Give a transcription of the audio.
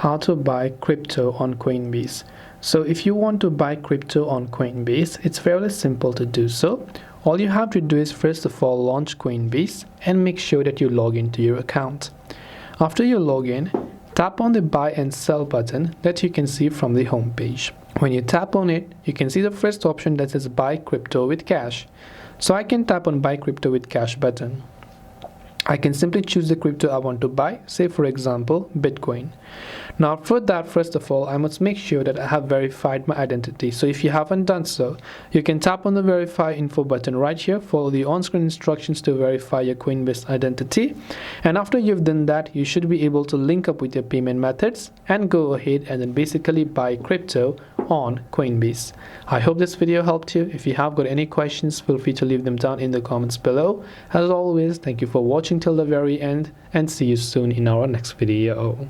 how to buy crypto on Coinbase. So if you want to buy crypto on Coinbase, it's fairly simple to do so. All you have to do is first of all launch Coinbase and make sure that you log into your account. After you log in, tap on the buy and sell button that you can see from the home page. When you tap on it, you can see the first option that says buy crypto with cash. So I can tap on buy crypto with cash button. I can simply choose the crypto I want to buy, say for example Bitcoin. Now for that, first of all, I must make sure that I have verified my identity. So if you haven't done so, you can tap on the verify info button right here, follow the on-screen instructions to verify your Coinbase identity, and after you've done that, you should be able to link up with your payment methods and go ahead and then basically buy crypto on Coinbase. I hope this video helped you. If you have got any questions, feel free to leave them down in the comments below. As always, thank you for watching till the very end, and see you soon in our next video.